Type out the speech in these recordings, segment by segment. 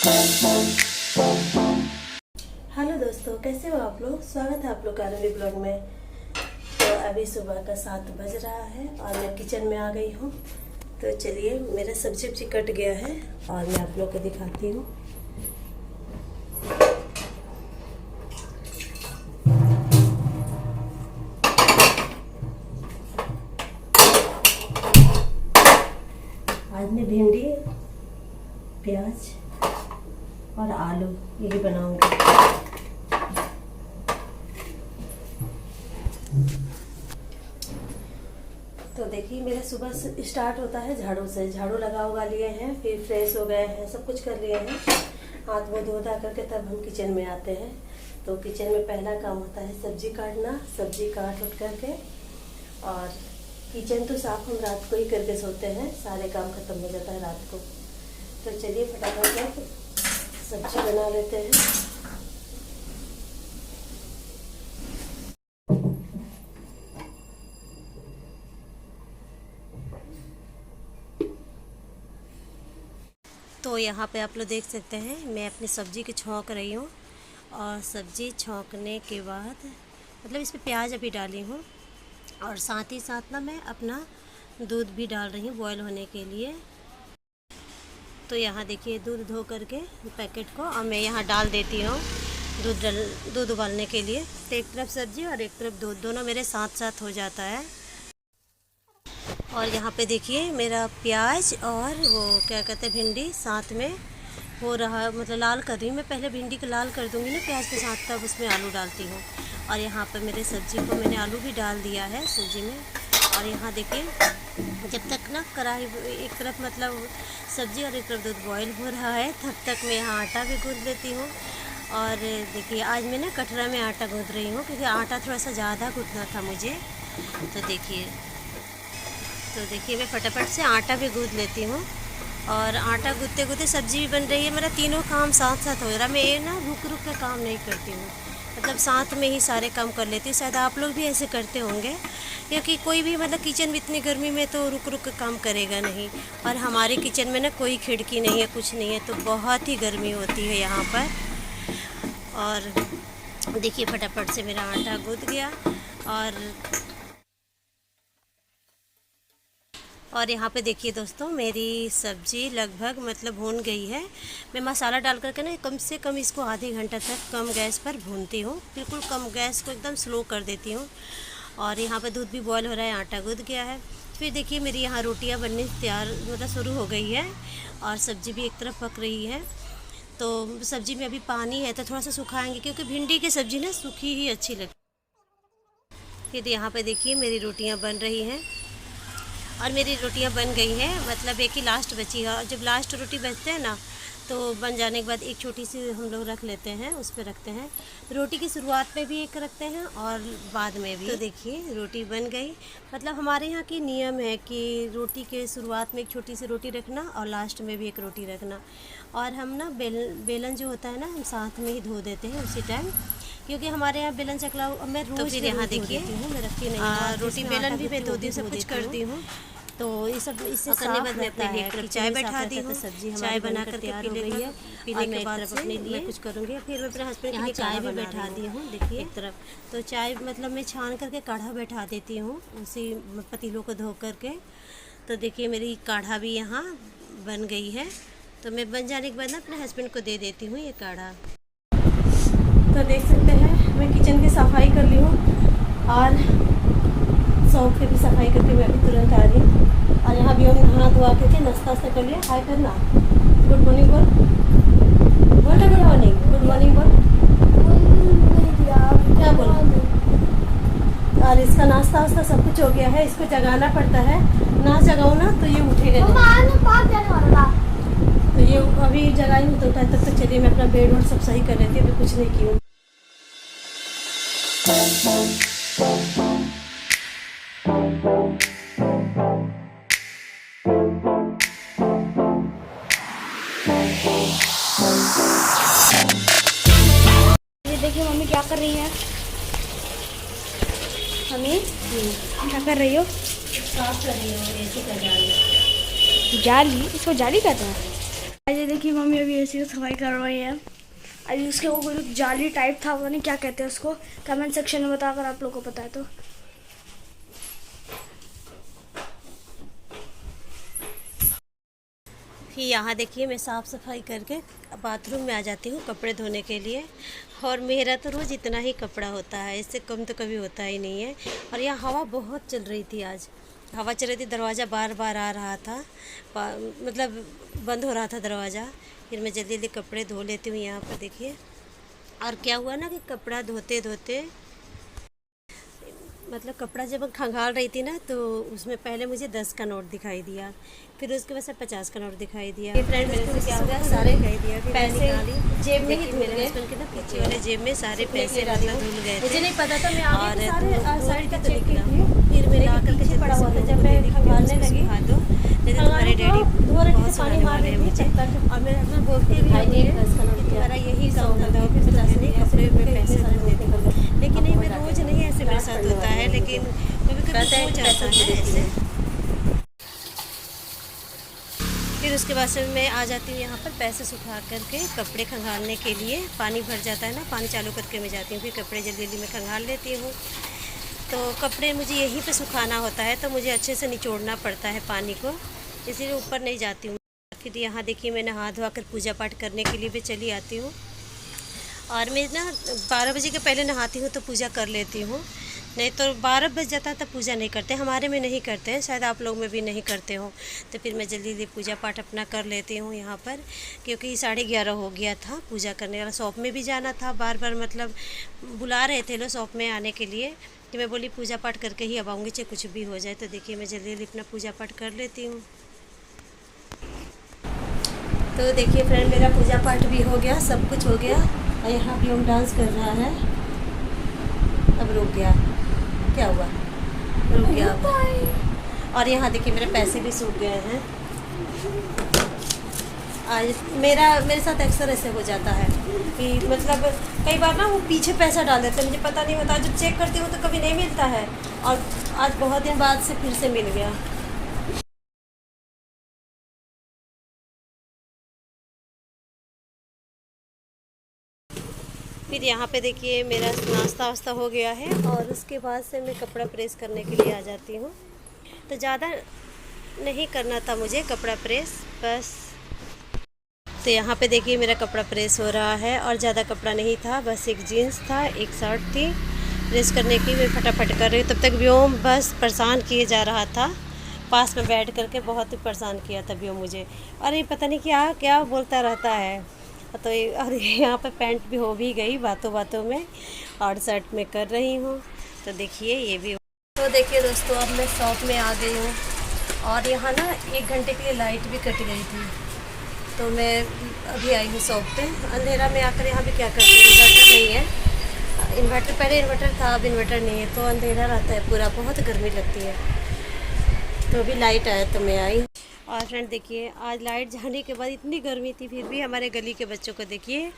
Hello दोस्तों, कैसे हो आप लोग। स्वागत है आप लोग का अरवी ब्लॉग में। तो अभी सुबह का 7 बज रहा है और मैं किचन में आ गई हूँ। तो चलिए, मेरा सब्जी कट गया है और मैं आप लोग को दिखाती हूँ। आज मैं भिंडी, प्याज और आलू यही बनाऊंगी। तो देखिए, मेरा सुबह से स्टार्ट होता है झाड़ू से। झाड़ू लगा उगा लिए हैं, फिर फ्रेश हो गए हैं, सब कुछ कर लिए हैं। हाथ मुँह धो धा करके तब हम किचन में आते हैं। तो किचन में पहला काम होता है सब्जी काटना। सब्जी काट उठ करके और किचन तो साफ हम रात को ही करके सोते हैं, सारे काम खत्म हो जाता है रात को। तो चलिए फटाफट सब्जी बना लेते हैं। तो यहाँ पे आप लोग देख सकते हैं, मैं अपनी सब्ज़ी की छौंक रही हूँ। और सब्ज़ी छौंकने के बाद मतलब इस पे प्याज अभी डाली हूँ और साथ ही साथ ना मैं अपना दूध भी डाल रही हूँ बॉयल होने के लिए। तो यहाँ देखिए, दूध धो करके पैकेट को और मैं यहाँ डाल देती हूँ दूध उबालने के लिए। तो एक तरफ सब्ज़ी और एक तरफ दूध, दोनों मेरे साथ साथ हो जाता है। और यहाँ पे देखिए, मेरा प्याज और वो क्या कहते हैं भिंडी साथ में हो रहा, मतलब लाल कर रही हूँ मैं। पहले भिंडी को लाल कर दूँगी ना प्याज के साथ, तब उसमें आलू डालती हूँ। और यहाँ पे मेरे सब्ज़ी को मैंने आलू भी डाल दिया है सब्ज़ी में। और यहाँ देखिए, जब तक ना कढ़ाई एक तरफ मतलब सब्ज़ी और एक तरफ दूध बॉयल हो रहा है, तब तक मैं यहाँ आटा भी गूँथ लेती हूँ। और देखिए, आज मैं ना कटरा में आटा गूँथ रही हूँ, क्योंकि आटा थोड़ा सा ज़्यादा गूँथना था मुझे। तो देखिए मैं फटाफट से आटा भी गूँथ लेती हूँ। और आटा गूँथते गूँथते सब्ज़ी भी बन रही है। मेरा तीनों काम साथ साथ हो रहा है। मैं ये ना रुक रुक कर काम नहीं करती हूँ, मतलब साथ में ही सारे काम कर लेती हूँ। शायद आप लोग भी ऐसे करते होंगे, क्योंकि कोई भी मतलब किचन में इतनी गर्मी में तो रुक रुक कर काम करेगा नहीं। और हमारे किचन में ना कोई खिड़की नहीं है, कुछ नहीं है, तो बहुत ही गर्मी होती है यहाँ पर। और देखिए फटाफट से मेरा आटा गूँथ गया। और यहाँ पे देखिए दोस्तों, मेरी सब्ज़ी लगभग मतलब भून गई है। मैं मसाला डाल करके ना कम से कम इसको आधे घंटा तक कम गैस पर भूनती हूँ, बिल्कुल कम गैस को एकदम स्लो कर देती हूँ। और यहाँ पे दूध भी बॉयल हो रहा है, आटा गूँथ गया है। फिर देखिए, मेरी यहाँ रोटियाँ बनने तैयार मतलब शुरू हो गई है और सब्ज़ी भी एक तरफ पक रही है। तो सब्ज़ी में अभी पानी है तो थोड़ा सा सुखाएंगे, क्योंकि भिंडी की सब्ज़ी ना सूखी ही अच्छी लगती। फिर यहाँ पर देखिए, मेरी रोटियाँ बन रही हैं और मेरी रोटियां बन गई हैं, मतलब एक ही लास्ट बची है। और जब लास्ट रोटी बचते हैं ना, तो बन जाने के बाद एक छोटी सी हम लोग रख लेते हैं, उस पर रखते हैं। रोटी की शुरुआत में भी एक रखते हैं और बाद में भी। तो देखिए, रोटी बन गई। मतलब हमारे यहाँ की नियम है कि रोटी के शुरुआत में एक छोटी सी रोटी रखना और लास्ट में भी एक रोटी रखना। और हम ना बेलन जो होता है ना, हम साथ में ही धो देते हैं उसी टाइम, क्योंकि हमारे यहाँ बेलन चकला मैं रोज़। तो फिर यहाँ देखिए, मैं रखती नहीं रोटी बेलन भी मैं 2 दिन सब कुछ करती हूँ। तो ये सब इससे करने के बाद मैं अपने लिए एक तरफ चाय बैठा दी हूँ। सब्जी चाय बना कर तैयार हो गई है। पीने के बाद अपने लिए कुछ करूँगी। फिर मैं अपने हस्बैंड के लिए चाय भी बैठा दी हूँ। देखिए एक तरफ तो चाय मतलब मैं छान करके काढ़ा बैठा देती हूँ, उसी पतीलों को धो करके। तो देखिए, मेरी काढ़ा भी यहाँ बन गई है। तो मैं बन जाने के बाद ना अपने हस्बैंड को दे देती हूँ ये काढ़ा। तो देख सकते हैं, मैं किचन की सफाई कर ली हूँ और शौक की भी सफाई करके मैं अभी तुरंत आ रही हूँ। और यहाँ भी हम नहा धोआ करके नाश्ता वास्ता कर लिया। हाय करना, गुड मॉर्निंग बोल, बोल गुड मॉर्निंग, गुड मॉर्निंग बोल, क्या बोल। और इसका नाश्ता वास्ता सब कुछ हो गया है। इसको जगाना पड़ता है, ना जगाऊँ ना तो ये उठेगा। तो ये अभी जगाई हूँ तो उठा। तब तक चलिए मैं अपना बेड और सब सही कर लेती हूँ। अभी कुछ नहीं की हूँ। ये देखिए मम्मी क्या कर रही है। मम्मी क्या कर रही हो? साफ कर रही हूँ एसी का जाली। जाली? इसको जाली कहते हैं? ये देखिए मम्मी अभी ऐसी को सफाई कर रही है। अभी उसके वो कुछ जाली टाइप था, वो नहीं क्या कहते हैं उसको, कमेंट सेक्शन में बताकर आप लोगों को पता है तो। फिर यहाँ देखिए मैं साफ़ सफाई करके बाथरूम में आ जाती हूँ कपड़े धोने के लिए। और मेरा तो रोज़ इतना ही कपड़ा होता है, इससे कम तो कभी होता ही नहीं है। और यहाँ हवा बहुत चल रही थी, आज हवा चल रही थी, दरवाज़ा बार बार आ रहा था, मतलब बंद हो रहा था दरवाज़ा। फिर मैं जल्दी जल्दी कपड़े धो लेती हूँ यहाँ पर देखिए। और क्या हुआ ना कि कपड़ा धोते धोते मतलब कपड़ा जब खंगाल रही थी ना, तो उसमें पहले मुझे 10 का नोट दिखाई दिया, फिर उसके बाद से 50 का नोट दिखाई दिया। ये फ्रेंड मेरे को क्या हुआ, सारे दिखाई दिया, फिर पैसे जेब में ही धुल गए। हस्बैंड के ना पीछे वाले जेब में सारे पैसे मतलब धुल गए, मुझे नहीं पता था। मैं आगे सारे साइड का चेक की थी, फिर मैंने आकर के पड़ा हुआ था। जब मैं खंगालने लगी तो तुम्हारे डैडी बहुत पानी मार रहे मुझे, और मेरे हस्बैंड बोलते भी तुम्हारा यही काम करता हो, फिर कपड़े में पैसे देते हो। लेकिन नहीं, मैं रोज़ नहीं, ऐसे मेरे साथ होता है, लेकिन कभी कभी हो जाता है ऐसे। फिर उसके बाद से मैं आ जाती हूँ यहाँ पर पैसे सुखा करके कपड़े खंगालने के लिए। पानी भर जाता है ना, पानी चालू करके मैं जाती हूँ, फिर कपड़े जल्दी जल्दी मैं खंगाल लेती हूँ। तो कपड़े मुझे यहीं पे सुखाना होता है, तो मुझे अच्छे से निचोड़ना पड़ता है पानी को, इसीलिए ऊपर नहीं जाती हूँ। फिर यहाँ देखिए मैं नहा धोआ कर पूजा पाठ करने के लिए भी चली आती हूँ। और मैं ना 12 बजे के पहले नहाती हूँ तो पूजा कर लेती हूँ, नहीं तो 12 बज जाता है तब पूजा नहीं करते। हमारे में नहीं करते हैं, शायद आप लोग में भी नहीं करते हो। तो फिर मैं जल्दी जल्दी पूजा पाठ अपना कर लेती हूँ यहाँ पर, क्योंकि 11:30 हो गया था पूजा करने वाला। शॉप में भी जाना था, बार बार मतलब बुला रहे थे लोग शॉप में आने के लिए, कि मैं बोली पूजा पाठ करके ही अब आऊँगी, चाहे कुछ भी हो जाए। तो देखिए मैं जल्दी जल्दी अपना पूजा पाठ कर लेती हूँ। तो देखिए फ्रेंड, मेरा पूजा पाठ भी हो गया, सब कुछ हो गया। और यहाँ भी हम डांस कर रहा है, अब रुक गया, क्या हुआ, रुक गया अब। और यहाँ देखिए मेरे पैसे भी सूख गए हैं। आज मेरे साथ अक्सर ऐसे हो जाता है कि मतलब कई बार ना वो पीछे पैसा डाल देते हैं, मुझे पता नहीं होता। जब चेक करती हूँ तो कभी नहीं मिलता है, और आज बहुत दिन बाद से फिर से मिल गया। फिर यहाँ पे देखिए मेरा नाश्ता वास्ता हो गया है, और उसके बाद से मैं कपड़ा प्रेस करने के लिए आ जाती हूँ। तो ज़्यादा नहीं करना था मुझे कपड़ा प्रेस, बस। तो यहाँ पे देखिए मेरा कपड़ा प्रेस हो रहा है, और ज़्यादा कपड़ा नहीं था, बस एक जीन्स था, एक शर्ट थी प्रेस करने की। मैं फटाफट कर रही हूँ, तब तक व्योम बस परेशान किए जा रहा था, पास में बैठ करके बहुत ही परेशान किया था व्योम मुझे। अरे पता नहीं क्या क्या बोलता रहता है। तो और यहाँ पे पैंट भी हो भी गई बातों बातों में, और शर्ट में कर रही हूँ। तो देखिए ये भी। तो देखिए दोस्तों, अब मैं शॉप में आ गई हूँ, और यहाँ ना 1 घंटे के लिए लाइट भी कट गई थी। तो मैं अभी आई हूँ शॉप पे। अंधेरा में आकर यहाँ भी क्या करती हूँ, इन्वर्टर नहीं है। इन्वर्टर पहले इन्वर्टर था, अब इन्वर्टर नहीं है, तो अंधेरा रहता है पूरा, बहुत गर्मी लगती है। तो अभी लाइट आया तो मैं आई। और फ्रेंड देखिए, आज लाइट जाने के बाद इतनी गर्मी थी, फिर भी हमारे गली के बच्चों को देखिए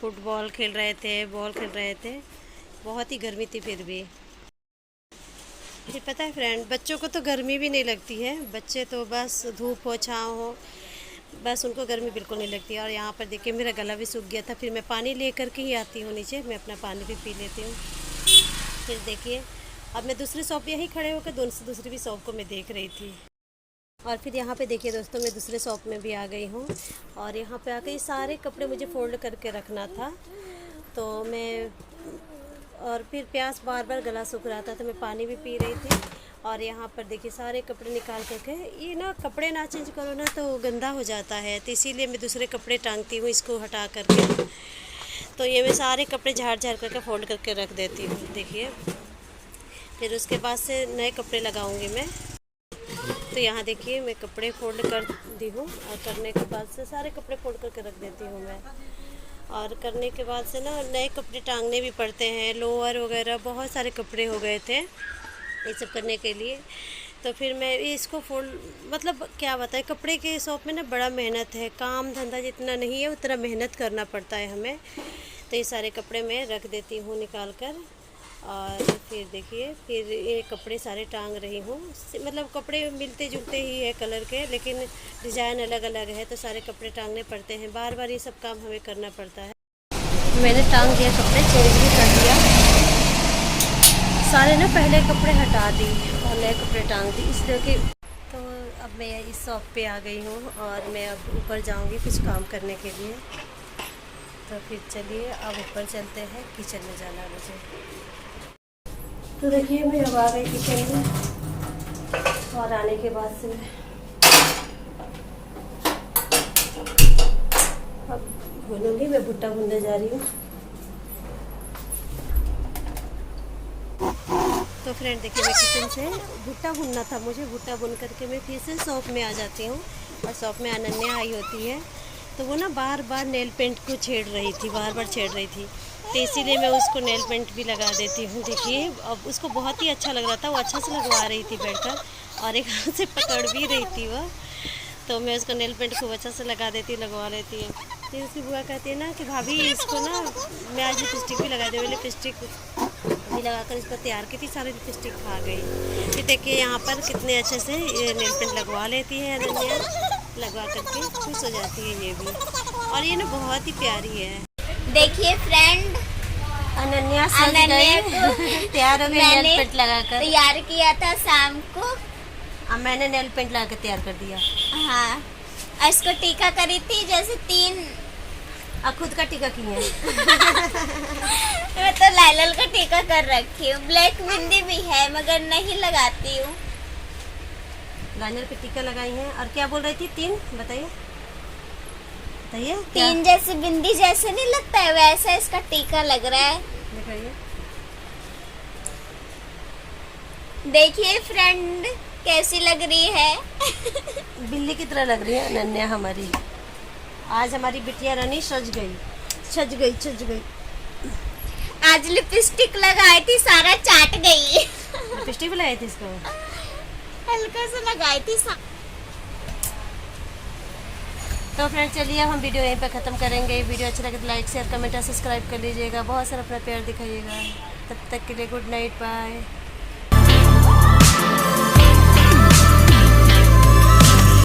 फुटबॉल खेल रहे थे, बॉल खेल रहे थे, बहुत ही गर्मी थी। फिर भी फिर पता है फ्रेंड, बच्चों को तो गर्मी भी नहीं लगती है, बच्चे तो बस धूप हो छाँव हो, बस उनको गर्मी बिल्कुल नहीं लगती। और यहाँ पर देखिए मेरा गला भी सूख गया था, फिर मैं पानी ले करके ही आती हूँ नीचे, मैं अपना पानी भी पी लेती हूँ। फिर देखिए अब मैं दूसरी शॉप यहीं खड़े होकर दूसरी भी शॉप को मैं देख रही थी। और फिर यहाँ पे देखिए दोस्तों, मैं दूसरे शॉप में भी आ गई हूँ, और यहाँ पे आके सारे कपड़े मुझे फोल्ड करके रखना था। तो मैं, और फिर प्यास बार बार गला सूख रहा था, तो मैं पानी भी पी रही थी। और यहाँ पर देखिए सारे कपड़े निकाल करके, ये ना कपड़े ना चेंज करो ना तो गंदा हो जाता है, तो इसीलिए मैं दूसरे कपड़े टांगती हूँ इसको हटा करके। तो ये मैं सारे कपड़े झाड़ झाड़ करके फोल्ड करके रख देती हूँ देखिए। फिर उसके बाद से नए कपड़े लगाऊंगी मैं। तो यहाँ देखिए मैं कपड़े फोल्ड कर दी हूँ, और करने के बाद से सारे कपड़े फोल्ड करके रख देती हूँ मैं। और करने के बाद से ना नए कपड़े टांगने भी पड़ते हैं, लोअर वगैरह बहुत सारे कपड़े हो गए थे ये सब करने के लिए। तो फिर मैं इसको फोल्ड, मतलब क्या बताएं, कपड़े के शॉप में ना बड़ा मेहनत है, काम धंधा जितना नहीं है उतना मेहनत करना पड़ता है हमें। तो ये सारे कपड़े मैं रख देती हूँ निकाल कर, और फिर देखिए, फिर ये कपड़े सारे टांग रही हूँ। मतलब कपड़े मिलते जुलते ही है कलर के, लेकिन डिज़ाइन अलग अलग है, तो सारे कपड़े टांगने पड़ते हैं। बार बार ये सब काम हमें करना पड़ता है। मैंने टांग दिया, कपड़े चेंज भी कर दिया, सारे ना पहले कपड़े हटा दी और नए कपड़े टांग दी, इसलिए कि तो अब मैं इस शॉप पे आ गई हूँ और मैं अब ऊपर जाऊँगी कुछ काम करने के लिए। तो फिर चलिए अब ऊपर चलते हैं, किचन में जाना है मुझे। तो देखिए मैं अब आ गई किचन में, और आने के बाद से मैं अब भूनूंगी। मैं भुट्टा भूनने जा रही हूँ। तो फ्रेंड देखिए, मैं किचन से भुट्टा भुनना था मुझे, भुट्टा भुन करके मैं फिर से शॉप में आ जाती हूँ। और शॉप में अनन्या आई होती है, तो वो ना बार बार नेल पेंट को छेड़ रही थी, बार बार छेड़ रही थी, तो इसीलिए मैं उसको नेल पेंट भी लगा देती हूँ। देखिए अब उसको बहुत ही अच्छा लग रहा था, वो अच्छा से लगवा रही थी बैठकर, और एक हाथ से पकड़ भी रही थी वह। तो मैं उसको नेल पेंट खूब अच्छा से लगा देती, लगवा लेती है। फिर उसकी बुआ कहती है ना कि भाभी इसको ना, मैं आज लिपस्टिक भी लगा दी। मैं लिपस्टिक भी लगाकर इसको तैयार की थी, सारी लिपस्टिक खा गई। फिर देखिए यहाँ पर कितने अच्छे से ये नेल पेंट लगवा लेती है अनन्या, लगवा करके खुश हो जाती है ये भी। और ये ना बहुत ही प्यारी है। देखिए फ्रेंड, अनन्या सज गई, तैयार हो गई नेल पेंट लगाकर। तैयार किया था शाम को। अब मैंने नेल पेंट लगा कर तैयार कर दिया। हाँ, और इसको टीका करी थी, जैसे 3 और खुद का टीका की है। मैं तो लाइलल का टीका कर रखी हूँ। ब्लैक बिंदी भी है मगर नहीं लगाती हूँ। लाइनर पे टीका लगाई है। और क्या बोल रही थी? 3 बताइए, बताइए। 3 जैसे बिंदी जैसे नहीं लगता है, वैसा इसका टीका लग रहा है। दिखाइए। देखिए फ्रेंड कैसी लग रही है। बिल्ली की तरह लग रही है अनन्या हमारी। आज हमारी बिटिया रानी सज गई, सज गई, सज गई। आज लिपस्टिक लगाई थी, सारा चाट गई। लिपस्टिक भी लगाई थी इसको, हल्का सा लगाई थी। तो फ्रेंड चलिए अब हम वीडियो यहीं पे ख़त्म करेंगे। वीडियो अच्छा लगे तो लाइक शेयर कमेंट और सब्सक्राइब कर लीजिएगा। बहुत सारा अपना प्यार दिखाइएगा। तब तक के लिए गुड नाइट, बाय।